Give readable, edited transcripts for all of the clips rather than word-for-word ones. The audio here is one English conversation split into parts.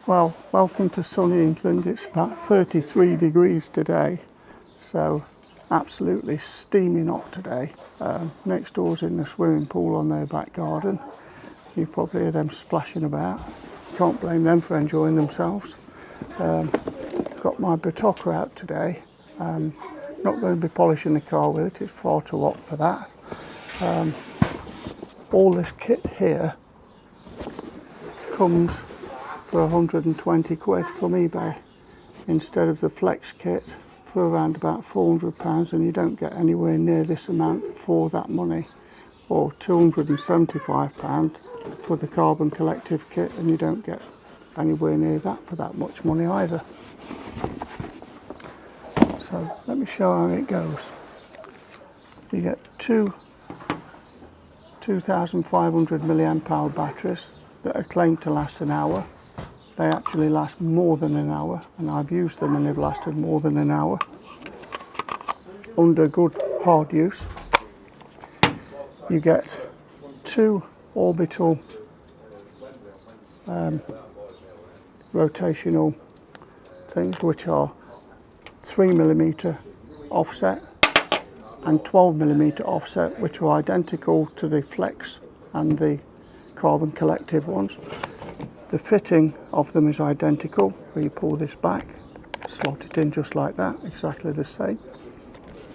Well, welcome to sunny England. It's about 33 degrees today, so absolutely steaming hot today. Next door's in the swimming pool on their back garden. You probably hear them splashing about. Can't blame them for enjoying themselves. Got my BATOCA out today. Not going to be polishing the car with it, it's far too hot for that. All this kit here comes for 120 quid from eBay instead of the flex kit for around about £400, and you don't get anywhere near this amount for that money, or £275 for the carbon collective kit, and you don't get anywhere near that for that much money either. So let me show how it goes. You get two 2,500 milliamp hour batteries that are claimed to last an hour. They actually last more than an hour, and I've used them and they've lasted more than an hour under good hard use. You get two orbital rotational things, which are 3mm offset and 12mm offset, which are identical to the flex and the carbon collective ones. The fitting of them is identical, where you pull this back, slot it in just like that, exactly the same.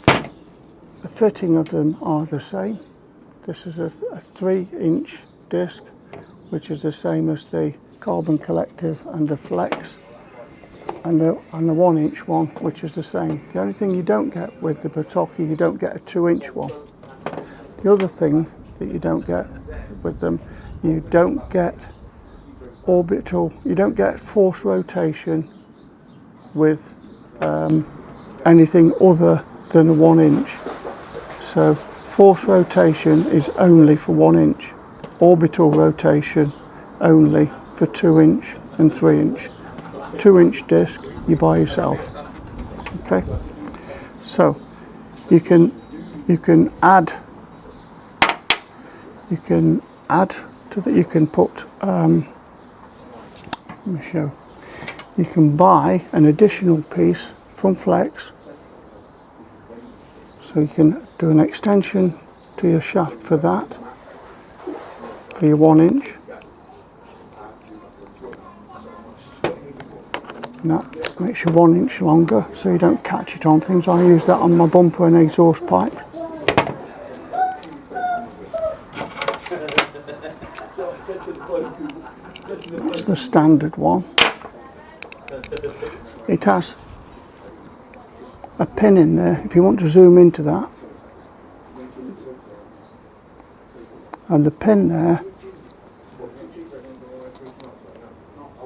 The fitting of them are the same. This is a 3-inch disc, which is the same as the carbon collective and the flex, and the 1-inch one, which is the same. The only thing you don't get with the BATOCA, you don't get a 2-inch one. The other thing that you don't get with them, you don't get orbital, you don't get force rotation with anything other than a 1-inch. So force rotation is only for 1-inch, orbital rotation only for 2-inch and 3-inch. 2-inch disc you buy yourself. Okay, so you can add to that. You can put let me show. You can buy an additional piece from Flex, so you can do an extension to your shaft for that, for your 1-inch, and that makes your 1-inch longer, so you don't catch it on things. I use that on my bumper and exhaust pipes. That's the standard one. It has a pin in there, if you want to zoom into that, and the pin there,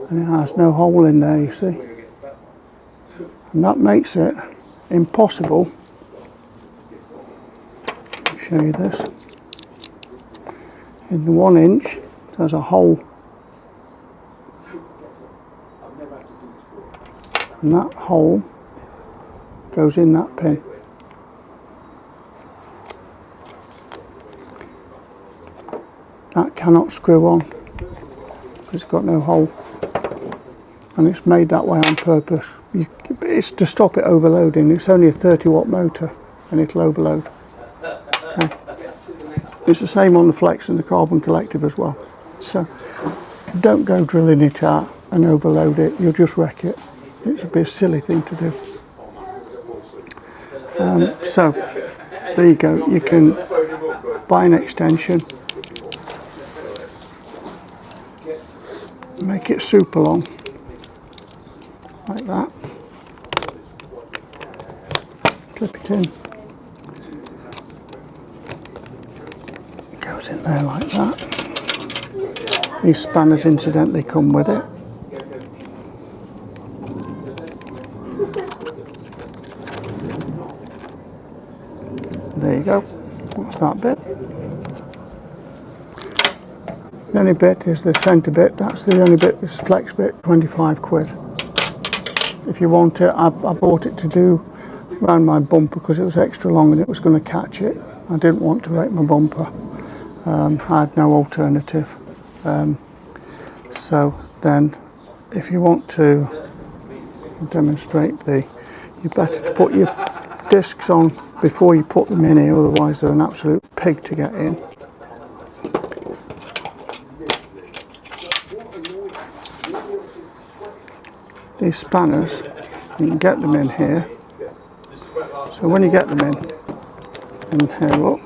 and it has no hole in there, you see, and that makes it impossible. Let me show you this. In the 1-inch there's a hole, and that hole goes in that pin. That cannot screw on because it's got no hole, and it's made that way on purpose. It's to stop it overloading. It's only a 30-watt motor and it'll overload. Okay. It's the same on the flex and the carbon collective as well. So don't go drilling it out and overload it, you'll just wreck it. It's a bit silly thing to do. So there you go. You can buy an extension, make it super long, like that. Clip it in. It goes in there like that. These spanners incidentally come with it. There you go, that's that bit. The only bit is the centre bit, that's the only bit, this flex bit, 25 quid. If you want it, I bought it to do around my bumper because it was extra long and it was going to catch it. I didn't want to wreck my bumper, I had no alternative. So then if you want to demonstrate you're better to put your discs on before you put them in here, otherwise they're an absolute pig to get in. These spanners, you can get them in here. So when you get them in here, look,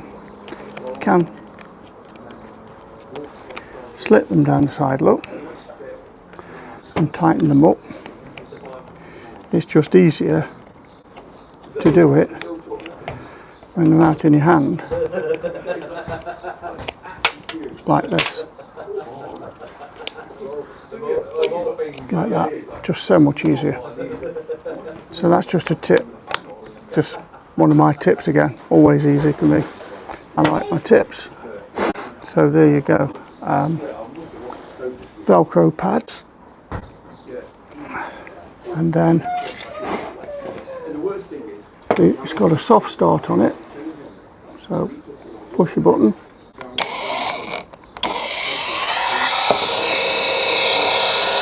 you can slip them down the side, look, and tighten them up. It's just easier to do it when they're out in your hand, like this, like that, just so much easier. So that's just a tip, just one of my tips again, always easy for me. I like my tips. So there you go, Velcro pads, and then it's got a soft start on it, so push your button,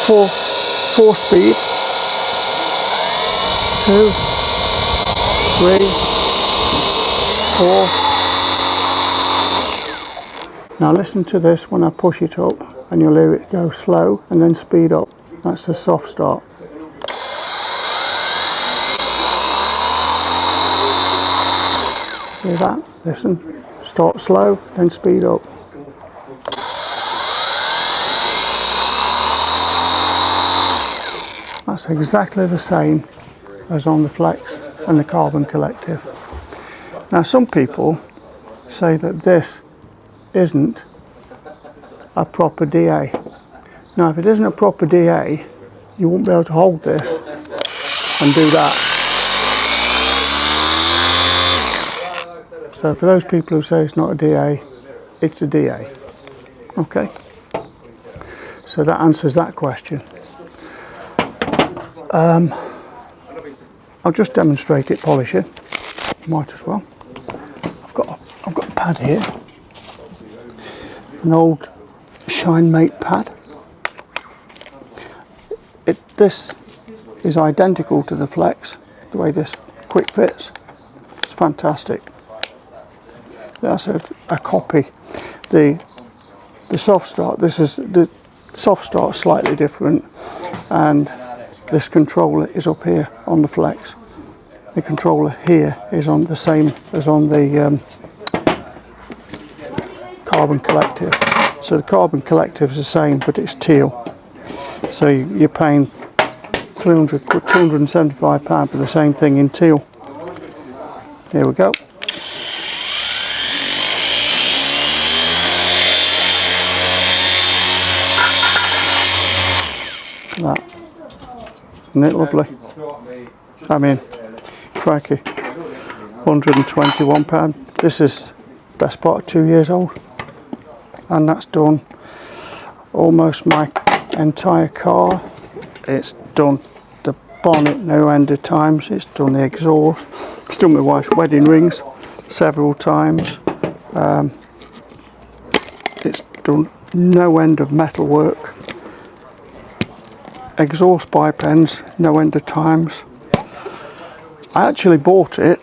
four speed, 2, 3, 4. Now listen to this when I push it up, and you'll hear it go slow and then speed up. That's the soft start. Hear that? Listen. Start slow, then speed up. That's exactly the same as on the Flex and the Carbon Collective. Now some people say that this isn't a proper DA. Now if it isn't a proper DA, you won't be able to hold this and do that. So for those people who say it's not a DA, it's a DA. Okay? So that answers that question. I'll just demonstrate it polishing. Might as well. I've got a pad here, an old Shine Mate pad. This is identical to the Flex, the way this quick fits. It's fantastic. That's a copy. The soft start. This is the soft start, slightly different, and this controller is up here on the Flex. The controller here is on the same as on the Carbon Collective. So the Carbon Collective is the same, but it's teal. So you're paying £275 for the same thing in teal. Here we go. That. Isn't it lovely? I mean, crikey, £121. This is best part of 2 years old, and that's done almost my entire car. It's done the bonnet no end of times. It's done the exhaust. It's done my wife's wedding rings several times. It's done no end of metal work. Exhaust pipe ends no end of times. I actually bought it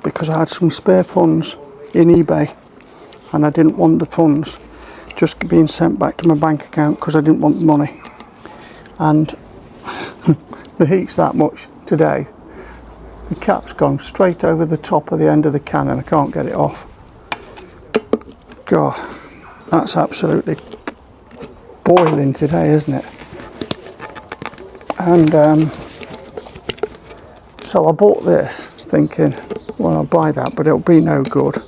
because I had some spare funds in eBay, and I didn't want the funds just being sent back to my bank account because I didn't want the money. And the heat's that much today, the cap's gone straight over the top of the end of the can and I can't get it off. God, that's absolutely boiling today, isn't it? And so I bought this thinking, well, I'll buy that, but it'll be no good.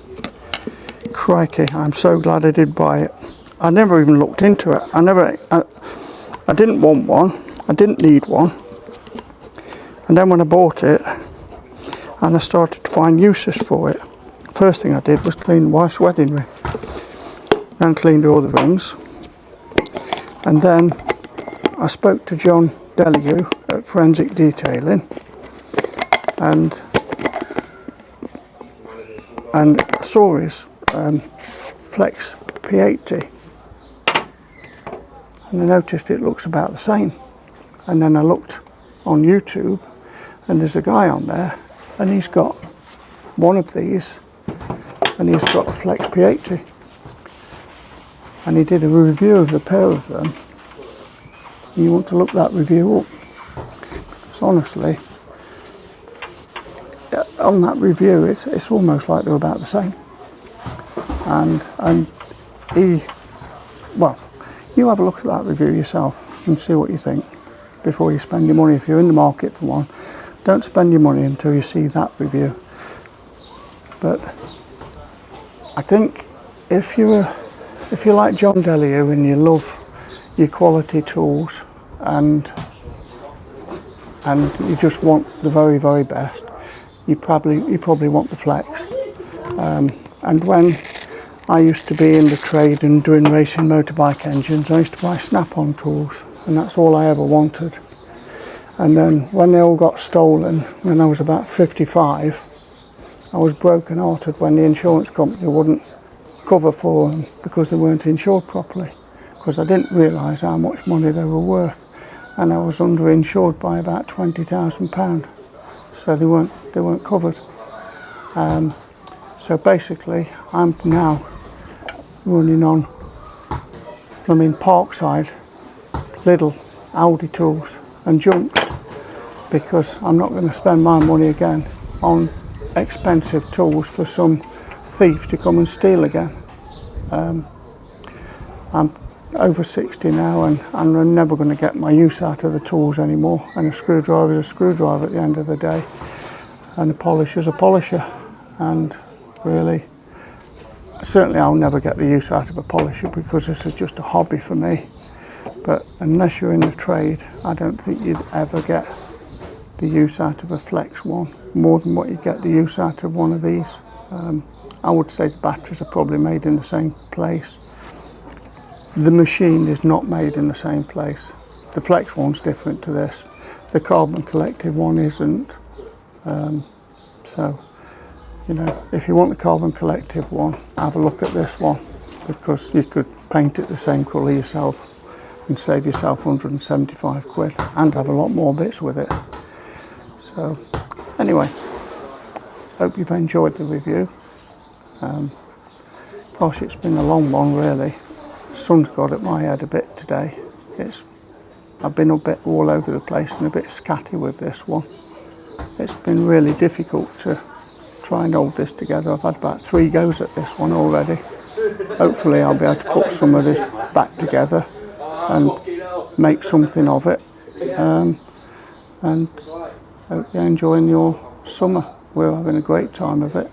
Crikey, I'm so glad I did buy it. I never even looked into it. I didn't want one. I didn't need one. And then when I bought it, and I started to find uses for it, first thing I did was clean my wife's wedding ring. Then cleaned all the rings. And then I spoke to John Deligue at Forensic Detailing, and saw his Flex P80, and and I noticed it looks about the same. And then I looked on YouTube, and there's a guy on there, and he's got one of these, and he's got a Flex P80, and he did a review of the pair of them. And you want to look that review up, because honestly, on that review, it's almost like they're about the same. And he, well, you have a look at that review yourself and see what you think before you spend your money. If you're in the market for one, don't spend your money until you see that review. But I think if you're like John Delia and you love your quality tools and you just want the very, very best, you probably want the Flex. And when I used to be in the trade and doing racing motorbike engines, I used to buy snap-on tools, and that's all I ever wanted. And then when they all got stolen, when I was about 55, I was broken-hearted when the insurance company wouldn't cover for them because they weren't insured properly, because I didn't realise how much money they were worth, and I was underinsured by about £20,000, so they weren't covered. So basically, I'm now running on Parkside little Aldi tools and junk, because I'm not going to spend my money again on expensive tools for some thief to come and steal again. I'm over 60 now, and I'm never going to get my use out of the tools anymore, and a screwdriver is a screwdriver at the end of the day, and a polisher is a polisher. And really, certainly I'll never get the use out of a polisher, because this is just a hobby for me. But unless you're in the trade, I don't think you'd ever get the use out of a Flex one more than what you get the use out of one of these. I would say the batteries are probably made in the same place. The machine is not made in the same place. The Flex one's different to this. The Carbon Collective one isn't. So, you know, if you want the Carbon Collective one, have a look at this one, because you could paint it the same colour yourself and save yourself 175 quid and have a lot more bits with it. So anyway, hope you've enjoyed the review. Gosh, it's been a long one really. The sun's got at my head a bit today. I've been a bit all over the place and a bit scatty with this one. It's been really difficult to try and hold this together. I've had about 3 goes at this one already. Hopefully I'll be able to put some of this back together and make something of it. And hope you're enjoying your summer. We're having a great time of it.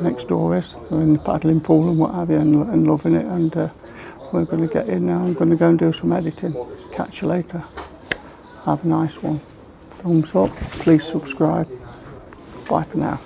Next door is, we're in the paddling pool and what have you, and loving it. And we're going to get in now. I'm going to go and do some editing. Catch you later. Have a nice one. Thumbs up. Please subscribe. Bye for now.